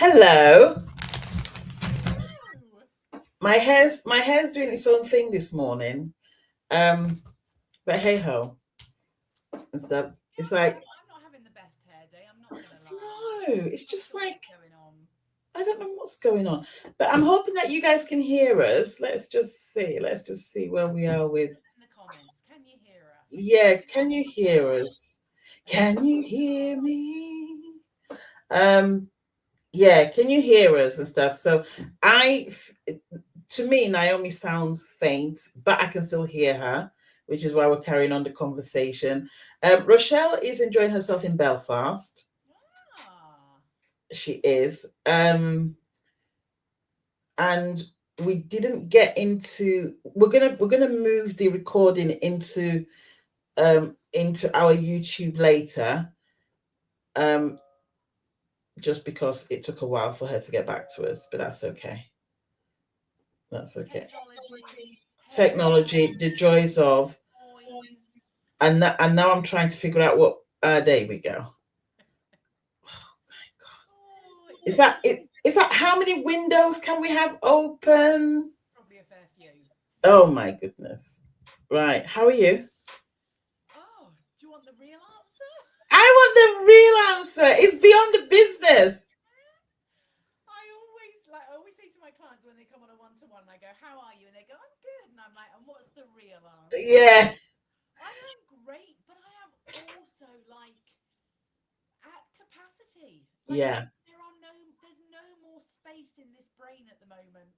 Hello. My hair's doing its own thing this morning. Um, but hey ho and stuff. Yeah, It's like I'm not having the best hair day. I'm not gonna lie. no, it's Not just sure like what's going on. I don't know what's going on. But I'm hoping that you guys can hear us. Let's just see. Let's just see where we are Tell with. us in the comments. Can you hear us? Yeah, can you hear us? Can you hear me? Um, yeah, can you hear us and stuff? So I to me, Naomi sounds faint, but I can still hear her, which is why we're carrying on the conversation. Rochelle is enjoying herself in Belfast. Ah, She is. And we didn't get into we're gonna move the recording into our YouTube later. Um just because it took a while for her to get back to us, but that's okay. That's okay. technology, Technology, hair, the joys of noise. and now I'm trying to figure out what there we go. Oh, Is it's that it? Is that how many windows can we have open? probably a fair few. Oh my goodness. Right. How are you? Oh, do you want the real answer? I want the real answer. It's beyond the business. I always say to my clients when they come on a one-to-one, I go, "How are you?" And they go, "I'm good." And I'm like, "And what's the real answer?" Yeah. I am great, but I am also like at capacity. Like Yeah. there's no more space in this brain at the moment.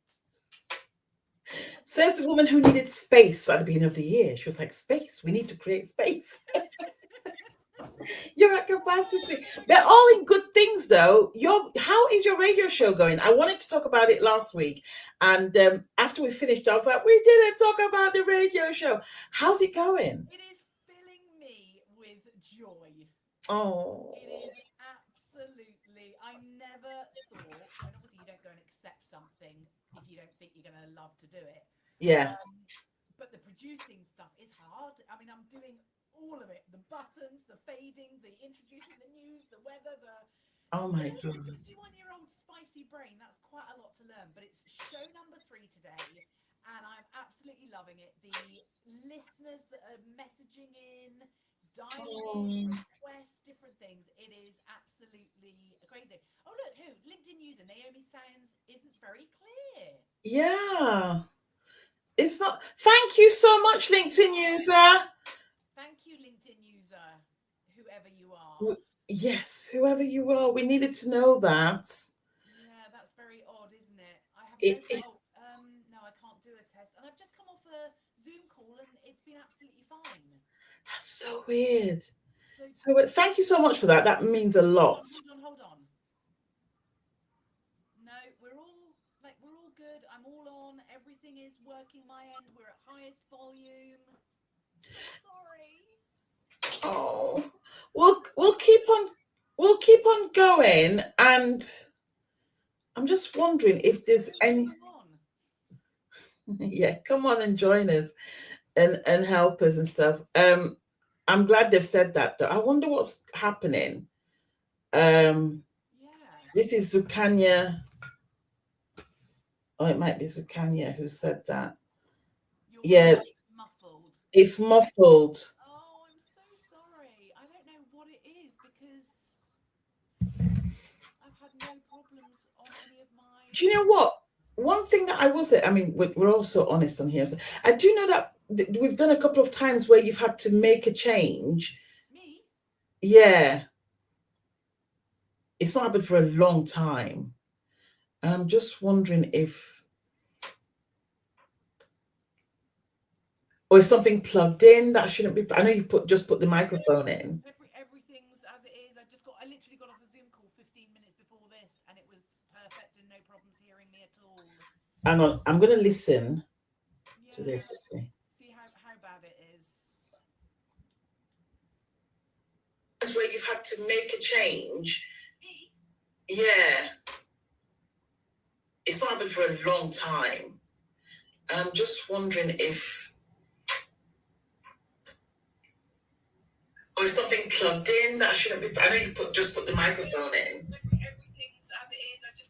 Says the woman who needed space at the beginning of the year. She was like, space. We need to create space. You're at capacity. They're all in good things, though. How is your radio show going? I wanted to talk about it last week, and after we finished, I was like, we didn't talk about the radio show. How's it going? It is filling me with joy. Oh, It is absolutely. I never thought. I mean, obviously, you don't go and accept something if you don't think you're going to love to do it. yeah. Um, but the producing stuff is hard. I mean, I'm doing all of it: the buttons, the fading, the introducing the news, the weather, the Oh you my know, for a god. 51-year-old spicy brain, that's quite a lot to learn. But it's show number 3 today, and I'm absolutely loving it. The listeners that are messaging in, dialing in, Oh, requests, different things. It is absolutely crazy. Oh, look, who? LinkedIn user Naomi sounds isn't very clear. yeah. It's not. Thank you so much, LinkedIn user. Thank you, LinkedIn user, whoever you are. W- Yes, whoever you are, we needed to know that. Yeah, that's very odd, isn't it? I have no. It's No, I can't do a test, and I've just come off a Zoom call, and it's been absolutely fine. that's so weird. So So thank you so much for that. That means a hold lot. on, hold on, hold on. No, we're all good. I'm all on. Everything is working my end. We're at highest volume. Sorry. Oh, we'll keep on going, and I'm just wondering if Who there's wants to any. come on? Yeah, come on and join us and help us and stuff. I'm glad they've said that though. I wonder what's happening. Um, Yeah, this is Zukanya. Oh, it might be Zukanya who said that. your Yeah, voice is muffled. it's muffled. Oh, I'm so sorry. I don't know what it is because I've had no problems on any of my Do you know what? One thing that I will say, I mean, we're also honest on here. So I do know that we've done a couple of times where you've had to make a change. me. Yeah, it's not happened for a long time. And I'm just wondering if, or is something plugged in that shouldn't be? I know you've just put the microphone in. Everything's as it is. I literally got off a Zoom call 15 minutes before this, and it was perfect and no problems hearing me at all. Hang on, I'm going to listen to Yeah, this. Let's see. see how bad it is. That's where you've had to make a change. Me? Yeah, it's not happened for a long time. And I'm just wondering if, or is something plugged in that shouldn't be? I know just put the microphone in. Everything's as it is.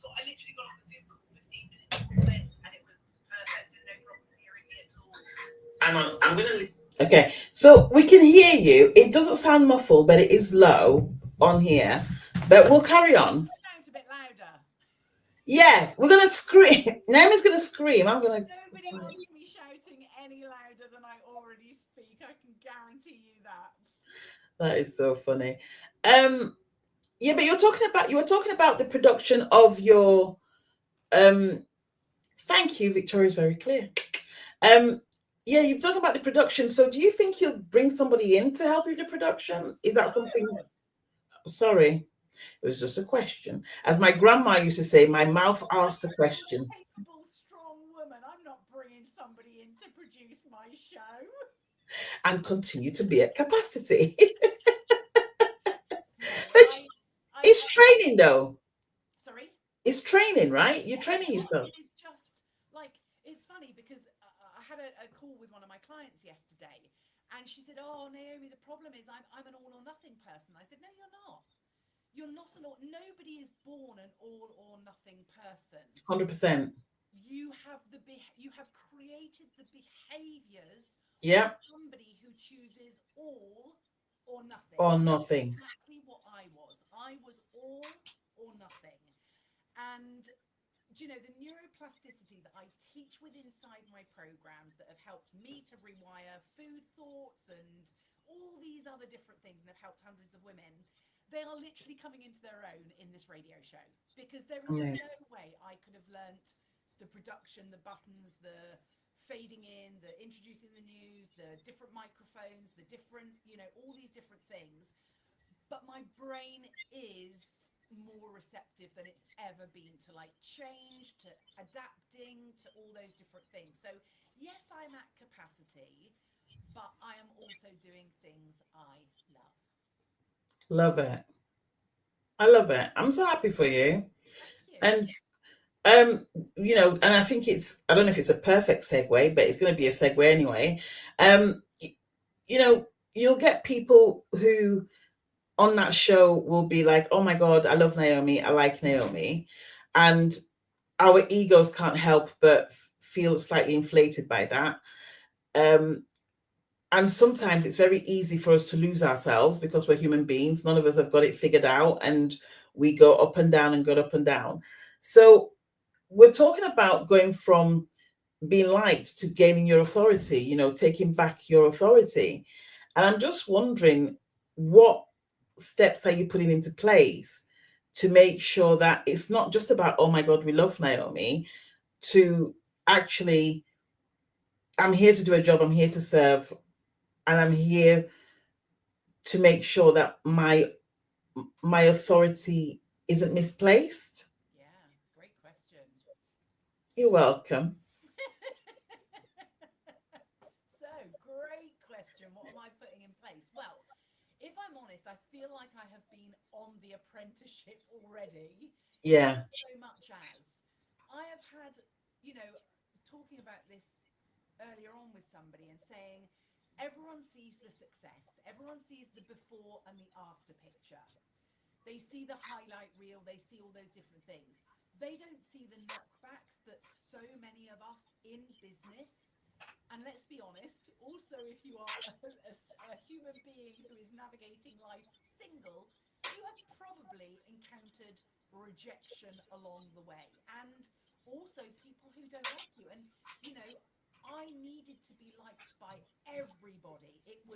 Okay, so we can hear you. It doesn't sound muffled, but it is low on here. But we'll carry on. Sounds a bit louder. Yeah, we're gonna scream. Naomi's gonna scream. I'm gonna. Nobody wants me shouting any louder than I already speak. I can guarantee you that. That is so funny. Yeah, but you were talking about the production of your thank you, Victoria's very clear. Yeah, you're talking about the production. So do you think you'll bring somebody in to help you with the production? Is that something? Sorry, it was just a question. As my grandma used to say, my mouth asked a question. Capable, strong woman. I'm not bringing somebody in to produce my show. And continue to be at capacity. No, It's training though. Sorry? It's training, right? You're training yourself. It's just like, it's funny because I had a call with one of my clients yesterday, and she said, "Oh, Naomi, the problem is I'm an all or nothing person." I said, "No, you're not. You're not an all. Nobody is born an all or nothing person. 100%. You have created the behaviors Yeah. of somebody who chooses all or nothing. Or nothing. Exactly what I was. I was all or nothing. And do you know, the neuroplasticity that I teach with inside my programs that have helped me to rewire food thoughts and all these other different things and have helped hundreds of women, they are literally coming into their own in this radio show, because there is no way I could have learnt the production, the buttons, the fading in, the introducing the news, the different microphones, the different, you know, all these different things. But my brain is more receptive than it's ever been to like change, to adapting, to all those different things. So yes, I'm at capacity, but I am also doing things I love. Love it. I love it. I'm so happy for you. Thank you. And you know, and I think I don't know if it's a perfect segue, but it's going to be a segue anyway. You know, you'll get people who on that show will be like, "Oh my God, I love Naomi. I like Naomi," and our egos can't help but feel slightly inflated by that. And sometimes it's very easy for us to lose ourselves because we're human beings. None of us have got it figured out, and we go up and down and go up and down. So we're talking about going from being liked to gaining your authority, you know, taking back your authority. And I'm just wondering, what steps are you putting into place to make sure that it's not just about, oh my God, we love Naomi, to actually, I'm here to do a job, I'm here to serve, and I'm here to make sure that my authority isn't misplaced? Yeah, great question. You're welcome. So, great question. What am I putting in place? Well, if I'm honest, I feel like I have been on the apprenticeship already. Yeah. So much as I have had, you know, talking about this earlier on with somebody and saying, everyone sees the success, everyone sees the before and the after picture. They see the highlight reel, they see all those different things. They don't see the knockbacks that so many of us in business, and let's be honest, also if you are a human being who is navigating life single, you have probably encountered rejection along the way, and also people who don't like you. And, you know, I needed to be liked by everybody. It was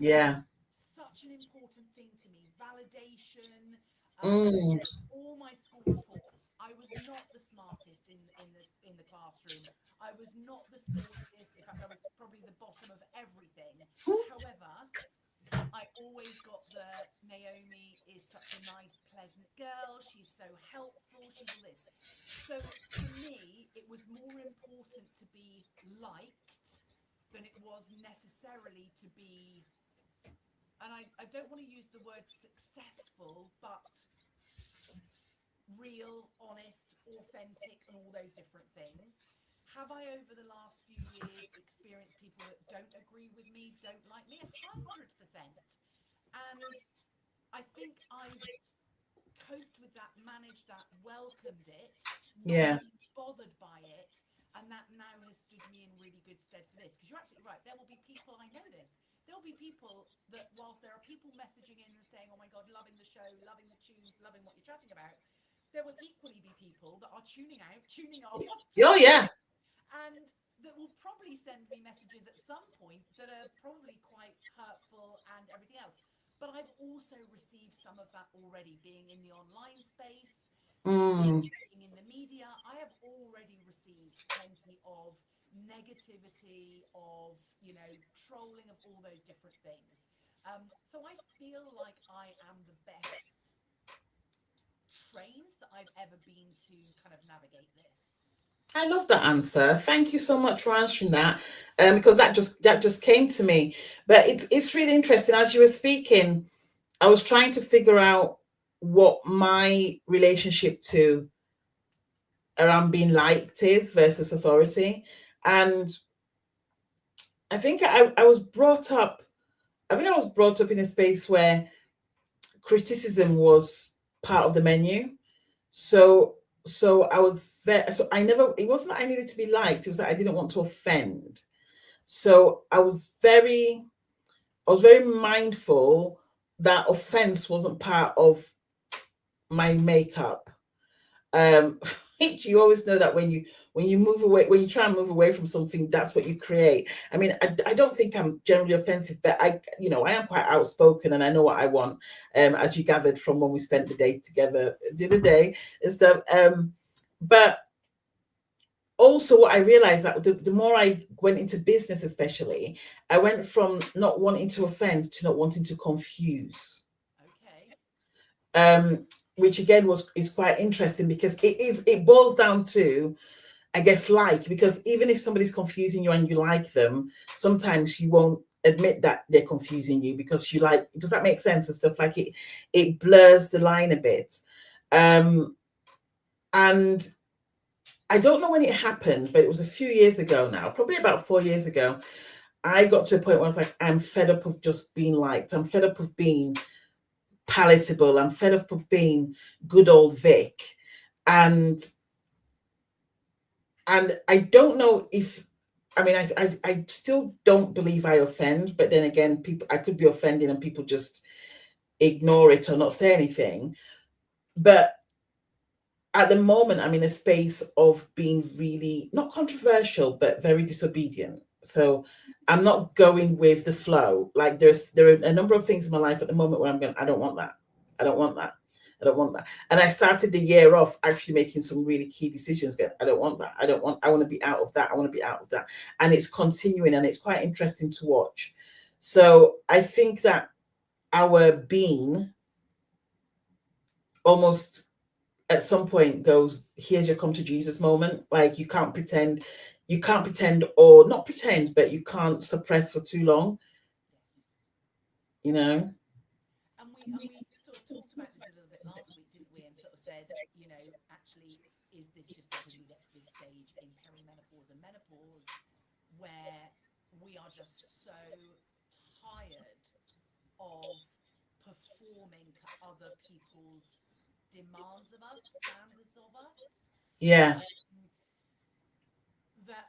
such an important thing to me. Validation, all my school reports. I was not the smartest in the classroom. I was not the sportiest. In fact, I was probably the bottom of everything. However, I always got the Naomi is such a nice, pleasant girl. She's so helpful. She's all this. So for me, it was more important to be liked than it was necessarily to be, and I don't want to use the word successful, but real, honest, authentic, and all those different things. Have I, over the last few years, experienced people that don't agree with me, don't like me? 100%. And I think I've coped with that, managed that, welcomed it, not being bothered by it, And that now has stood me in really good stead for this. Because you're absolutely right. There will be people, I know this, there will be people that, whilst there are people messaging in and saying, oh my God, loving the show, loving the tunes, loving what you're chatting about, there will equally be people that are tuning out, tuning off, Oh yeah. and that will probably send me messages at some point that are probably quite hurtful and everything else. But I've also received some of that already, being in the online space, Mm. being in the media. I have already received plenty of negativity, of, you know, trolling, of all those different things. So I feel like I am the best trained that I've ever been to kind of navigate this. I love that answer. Thank you so much for answering that. Because that just came to me. But it's really interesting. As you were speaking, I was trying to figure out what my relationship to around being liked is versus authority. And I think I was brought up, I think I was brought up in a space where criticism was part of the menu. So so I was very, so I never, it wasn't that I needed to be liked, it was that I didn't want to offend. So I was very mindful that offense wasn't part of my makeup. um you always know that when you move away, when you try and move away from something, that's what you create. I mean, I don't think I'm generally offensive, but I am quite outspoken and I know what I want, as you gathered from when we spent the day together the other day and stuff. But also what I realized, that the more I went into business, especially, I went from not wanting to offend to not wanting to confuse. Okay. Which again was is quite interesting, because it boils down to, I guess, like, because even if somebody's confusing you and you like them, sometimes you won't admit that they're confusing you because you like, does that make sense and stuff, like it blurs the line a bit. Um and I don't know when it happened, but it was a few years ago now, probably about 4 years ago. I got to a point where I was like, I'm fed up of just being liked. I'm fed up of being palatable. I'm fed up of being good old Vic. And I don't know if, I mean, I still don't believe I offend, but then again, people, I could be offending and people just ignore it or not say anything. But at the moment, I'm in a space of being really not controversial, but very disobedient. So I'm not going with the flow. Like there are a number of things in my life at the moment where I'm going, I don't want that. I don't want that. I don't want that. And I started the year off actually making some really key decisions. Going, I don't want that. I want to be out of that. I want to be out of that. And it's continuing, and it's quite interesting to watch. So I think that our being almost at some point goes, here's your come to Jesus moment. Like you can't pretend, or not pretend, but you can't suppress for too long, you know. And we sort of talked about this a little bit last week, didn't we? And sort of said, you know, actually, is this just because we get to this stage in perimenopause and menopause where we are just so tired of performing to other people's demands of us, standards of us, Yeah. that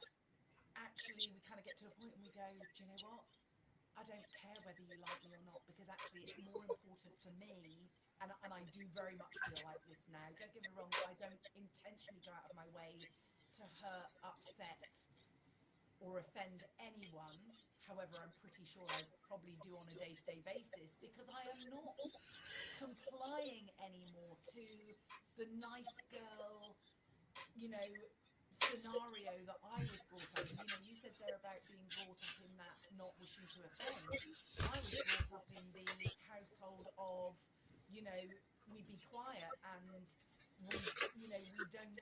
actually we kind of get to a point and we go, do you know what? I don't care whether you like me or not, because actually it's more important for me. And I do very much feel like this now. Don't get me wrong, I don't intentionally go out of my way to hurt, upset, or offend anyone. However, I'm pretty sure I probably do on a day-to-day basis, because I am not complying anymore to the nice girl, you know, scenario that I was brought up in. You know, you said there about being brought up in that not wishing to offend. I was brought up in the household of, you know, we be quiet, and we, you know, we don't,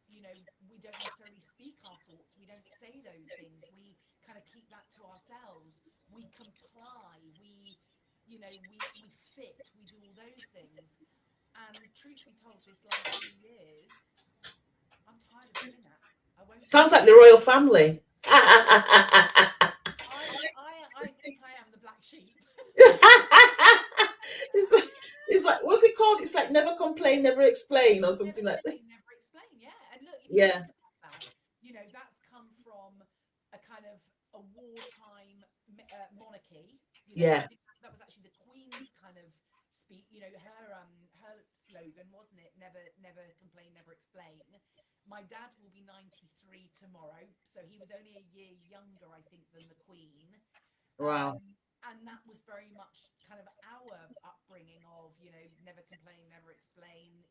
you know, we don't necessarily speak our thoughts. We don't say those things. We kind of keep that to ourselves. We comply. We, you know, we fit. We do all those things. And truth be told, this last few years, I'm tired of doing that. I won't. Sounds like the royal family. I think I am the black sheep. It's like, what's it called? It's like never complain, never explain, or Never something like that. complain, never explain. Yeah. And look, if you Yeah. think about that, wartime monarchy. Yeah. That was actually the Queen's kind of speak. Her slogan, wasn't it? Never complain, never explain. My dad will be 93 tomorrow, so he was only a year younger, I think, than the Queen. Wow. And that was very much kind of our upbringing of, never complain, never explain,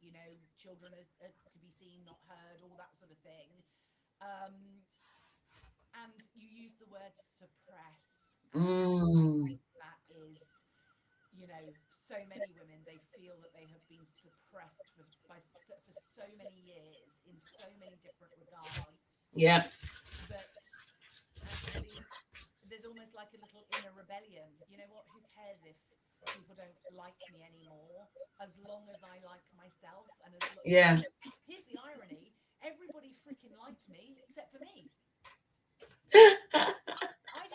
children are to be seen, not heard, all that sort of thing. And you use the word suppress. Mm. That is, so many women, they feel that they have been suppressed for so many years in so many different regards. Yeah. That actually there's almost like a little inner rebellion. You know what? Who cares if people don't like me anymore, as long as I like myself? And yeah. Here's the irony: everybody freaking liked me except for me.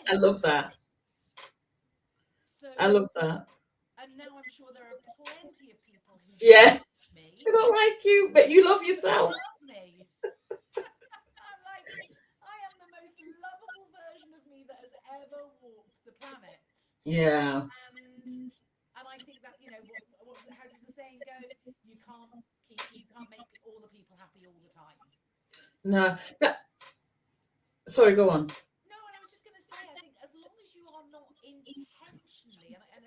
I love that. So I love that. And now I'm sure there are plenty of people who yeah. like me. I don't like you, but you love yourself. Love me. I'm like, I am the most lovable version of me that has ever walked the planet. Yeah. And I think that, how does the saying go? You can't make all the people happy all the time. No. Sorry, go on. No, and I was just going to say, I think as long as you are not intentionally, and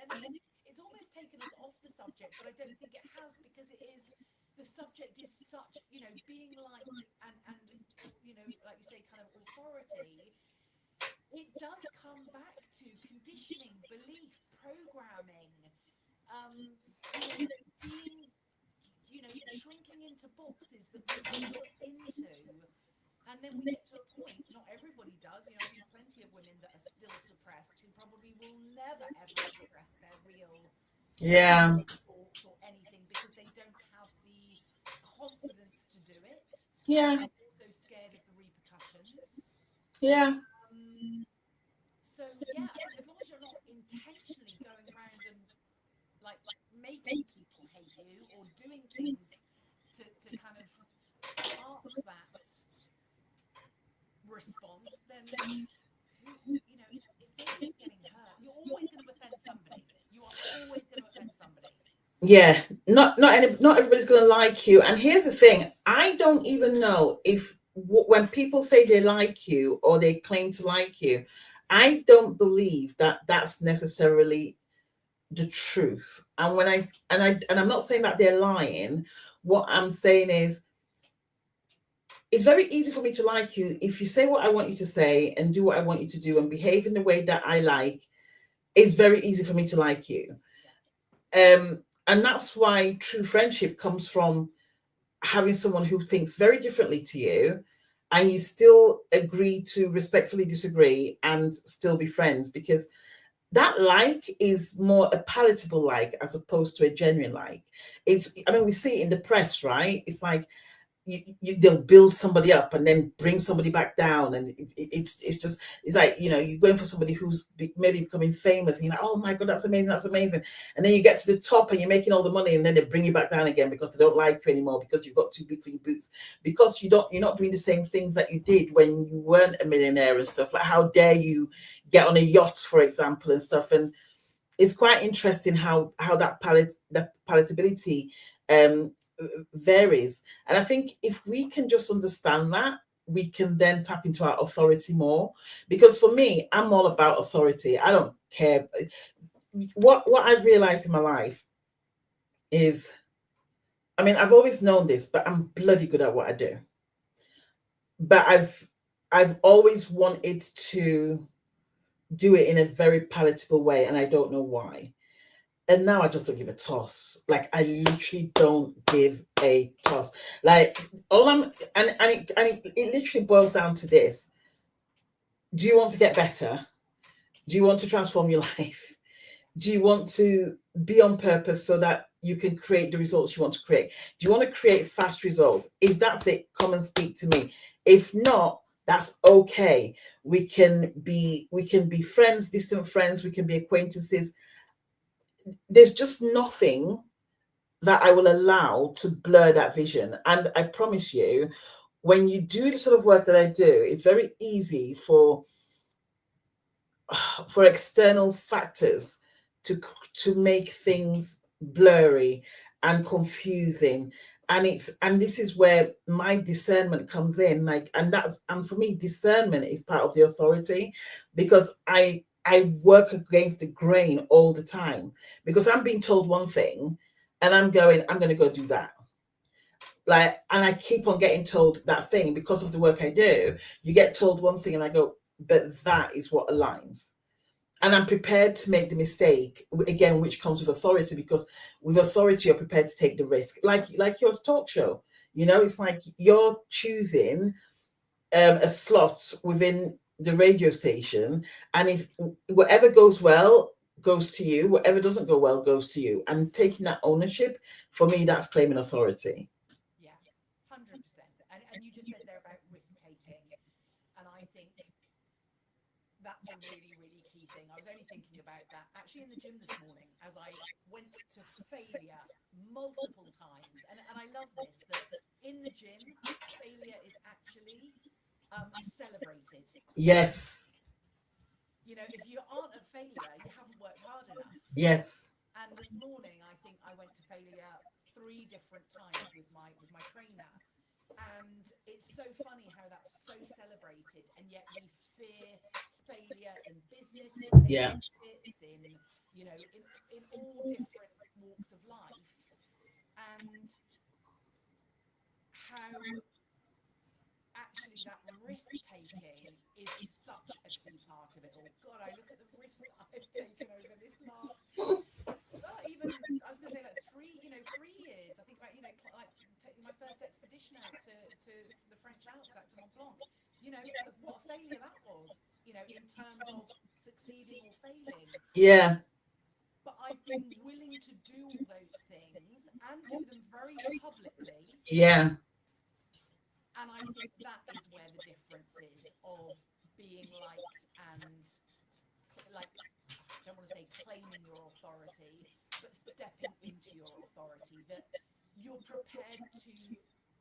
it's almost taken us off the subject, but I don't think it has, because the subject is such, being liked and like you say, kind of authority. It does come back to conditioning, belief, programming, being, shrinking into boxes that we put into. And then we get to a point, not everybody does, I see plenty of women that are still suppressed who probably will never ever express their real thoughts or anything, because they don't have the confidence to do it. Yeah. They're also scared of the repercussions. Yeah. So yeah, I think as long as you're not intentionally going around and like making people hate you or doing things to kind of spark that response, then if nobody's getting hurt, you're always going to offend somebody. You are always going to offend somebody. Yeah, not everybody's going to like you. And here's the thing: I don't even know if when people say they like you or they claim to like you, I don't believe that that's necessarily the truth. And I'm not saying that they're lying. What I'm saying is, it's very easy for me to like you if you say what I want you to say and do what I want you to do and behave in the way that I like. It's very easy for me to like you. And that's why true friendship comes from having someone who thinks very differently to you, and you still agree to respectfully disagree and still be friends, because that like is more a palatable like as opposed to a genuine like. We see it in the press, right? It's like they'll build somebody up and then bring somebody back down, and it's like you're going for somebody who's maybe becoming famous, and you're like, oh my god, that's amazing, and then you get to the top and you're making all the money, and then they bring you back down again because they don't like you anymore, because you've got too big for your boots, because you're not doing the same things that you did when you weren't a millionaire and stuff. Like, how dare you get on a yacht, for example, and stuff. And it's quite interesting how that palatability varies. And I think if we can just understand that, we can then tap into our authority more. Because for me, I'm all about authority. I don't care. What I've realized in my life is, I've always known this, but I'm bloody good at what I do. But I've always wanted to do it in a very palatable way, and I don't know why. And now I just don't give a toss. Like, I literally don't give a toss. Like, it literally boils down to this: do you want to get better? Do you want to transform your life? Do you want to be on purpose so that you can create the results you want to create? Do you want to create fast results? If that's it, come and speak to me. If not, that's okay. We can be friends, distant friends. We can be acquaintances. There's just nothing that I will allow to blur that vision. And I promise you, when you do the sort of work that I do, it's very easy for for external factors to make things blurry and confusing. And this is where my discernment comes in, like, and for me discernment is part of the authority, because I work against the grain all the time, because I'm being told one thing and I'm going to go do that, like, and I keep on getting told that thing because of the work I do. You get told one thing and I go, but that is what aligns. And I'm prepared to make the mistake again, which comes with authority, because with authority you're prepared to take the risk, like your talk show. It's like you're choosing a slot within the radio station, and if whatever goes well goes to you, whatever doesn't go well goes to you, and taking that ownership, for me, that's claiming authority. Yeah, 100%. And you just said there about risk taking, and I think that's a really, really key thing. I was only thinking about that actually in the gym this morning as I went to failure multiple times. And I love this, that in the gym, failure is actually celebrated. Yes. If you aren't a failure, you haven't worked hard enough. Yes. And this morning, I think I went to failure 3 different times with my trainer. And it's so funny how that's so celebrated, and yet we fear failure in business, in Yeah. relationships, in all different walks of life, and how actually that risk taking is such a key part of it all. God, I look at the risks that I've taken over this last, even I was going to say like 3 years. I think about like taking my first expedition out to the French Alps, out to Mont Blanc. What a failure that was. In terms of succeeding or failing. Yeah. But I've been willing to do all those things and do them very publicly. Yeah. And I think that is where the difference is of being liked and, like, I don't want to say claiming your authority, but stepping into your authority, that you're prepared to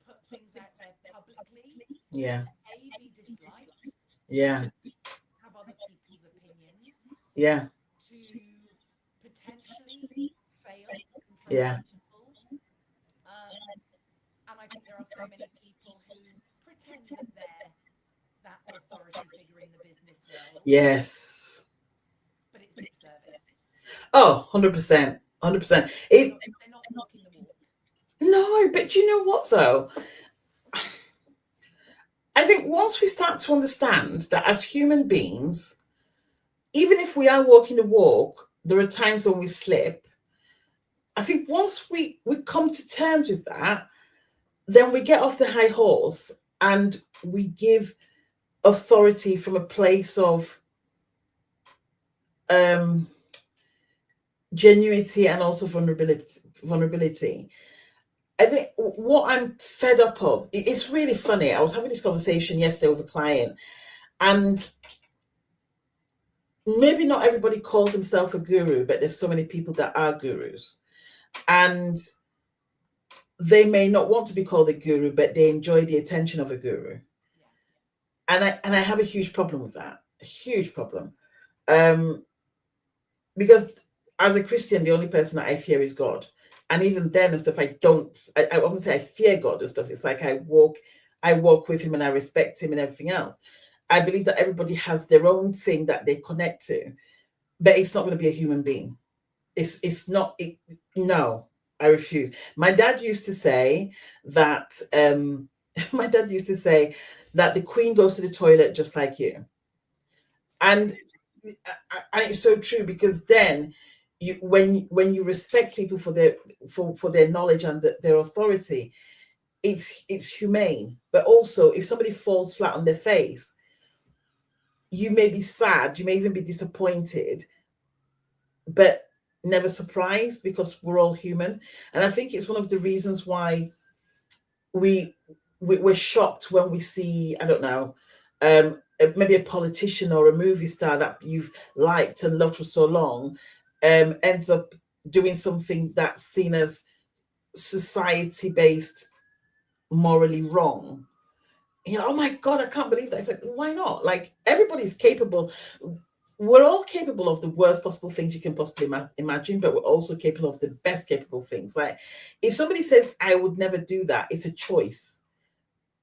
put things out there publicly. Yeah. A, be disliked. Yeah. Have other people's opinions. Yeah. To potentially fail in front Yeah. of people. And I think there are so many people who pretend that they're that authority figure in the business world. Yes. But it's lip service. Oh, 100%. 100%. They're not walking the walk. No, but you know what though? I think once we start to understand that as human beings, even if we are walking the walk, there are times when we slip. I think once we come to terms with that, then we get off the high horse and we give authority from a place of genuinity and also vulnerability. I think what I'm fed up of, it's really funny. I was having this conversation yesterday with a client, and maybe not everybody calls himself a guru, but there's so many people that are gurus. And they may not want to be called a guru, but they enjoy the attention of a guru. Yeah. And I have a huge problem with that. A huge problem. Because as a Christian, the only person that I fear is God. And even then and stuff, I wouldn't say I fear God and stuff. It's like I walk with him and I respect him and everything else. I believe that everybody has their own thing that they connect to, but it's not going to be a human being. It's not. No, I refuse. My dad used to say that. My dad used to say that the Queen goes to the toilet just like you, and it's so true, because then when you respect people for their knowledge and their authority, it's humane. But also, if somebody falls flat on their face, you may be sad, you may even be disappointed, but never surprised, because we're all human. And I think it's one of the reasons why we're shocked when we see, I don't know, maybe a politician or a movie star that you've liked and loved for so long ends up doing something that's seen as society based, morally wrong. Oh my God, I can't believe that. It's like, why not? Like, everybody's capable. we're all capable of the worst possible things you can possibly imagine, but we're also capable of the best capable things. Like if somebody says, I would never do that, it's a choice.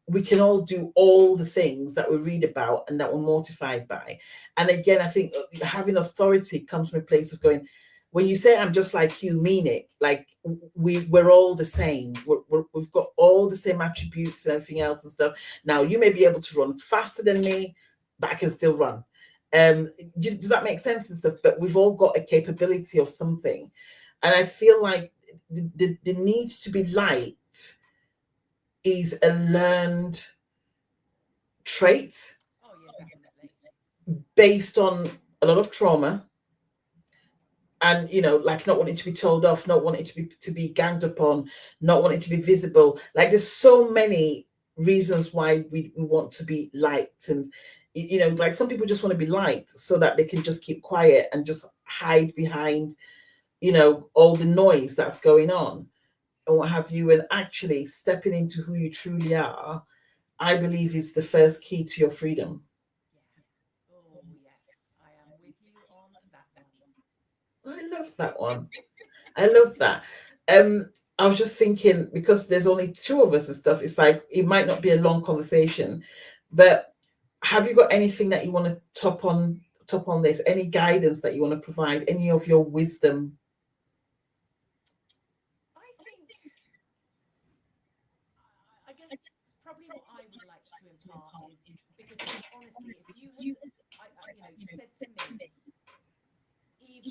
We can all do all the things that we read about and that we're mortified by. And again, I think having authority comes from a place of going, when you say I'm just like you, mean it. Like we're all the same. We've got all the same attributes and everything else and stuff. Now you may be able to run faster than me, but I can still run. Does that make sense and stuff? But we've all got a capability of something, and I feel like the need to be liked is a learned trait. Oh yeah, definitely. Based on a lot of trauma, and like not wanting to be told off, not wanting to be ganged upon, not wanting to be visible. Like there's so many reasons why we want to be liked, and like some people just want to be liked so that they can just keep quiet and just hide behind all the noise that's going on and what have you. And actually stepping into who you truly are, I believe, is the first key to your freedom. Oh yes, I am with you on that one. I love that one. I love that. I was just thinking, because there's only two of us and stuff, it's like it might not be a long conversation, but have you got anything that you want to top on this? Any guidance that you want to provide? Any of your wisdom? I guess probably what I would like to impart is because honestly, if you had, you said to me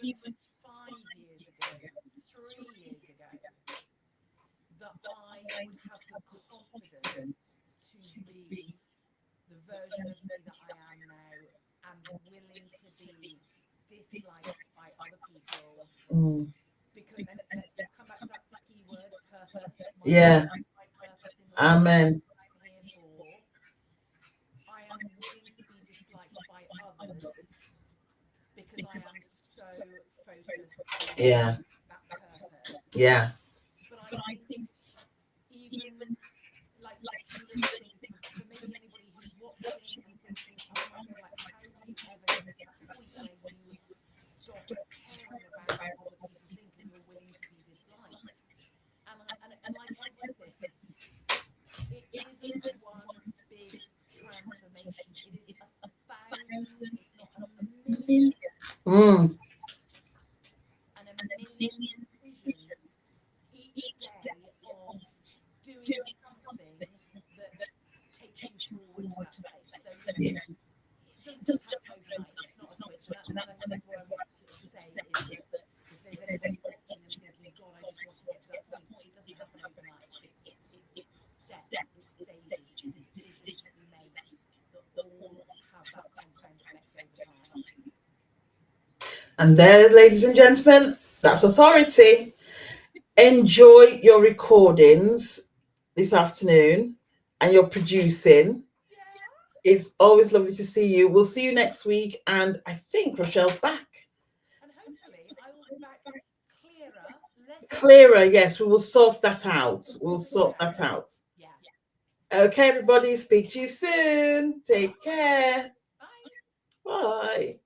even 5 years ago, 3 years ago, that I would have the confidence to be the version of me that I am now and willing to be disliked by other people. Because and let's come back to that key word, purpose. Yeah. My purpose in life. Amen. What I'm here for. I am willing to be disliked by others because I am so focused on Yeah. that purpose. Yeah. But I think even like for maybe anybody who's watching and thinking, oh my God, like how do you ever get to that point where you stop caring about what other people think and you're willing to be disliked? And like everything, it isn't one big transformation. It is a thousand, if not a million. And a million decisions each day of doing something that takes you forward to that place. So, it doesn't happen overnight. It's not a switch. And that's what I want to say is that if there's anybody watching and thinking, God, I just want to get to that point, it doesn't happen overnight. It's steps, it's stages, it's decisions that you make that all have that compound effect over time. And there, ladies and gentlemen, that's authority. Enjoy your recordings this afternoon and your producing. Yeah. It's always lovely to see you. We'll see you next week. And I think Rochelle's back. And hopefully I will be back clearer. Clearer, yes. We will sort that out. We'll sort that out. Yeah. Okay, everybody. Speak to you soon. Take care. Bye. Bye.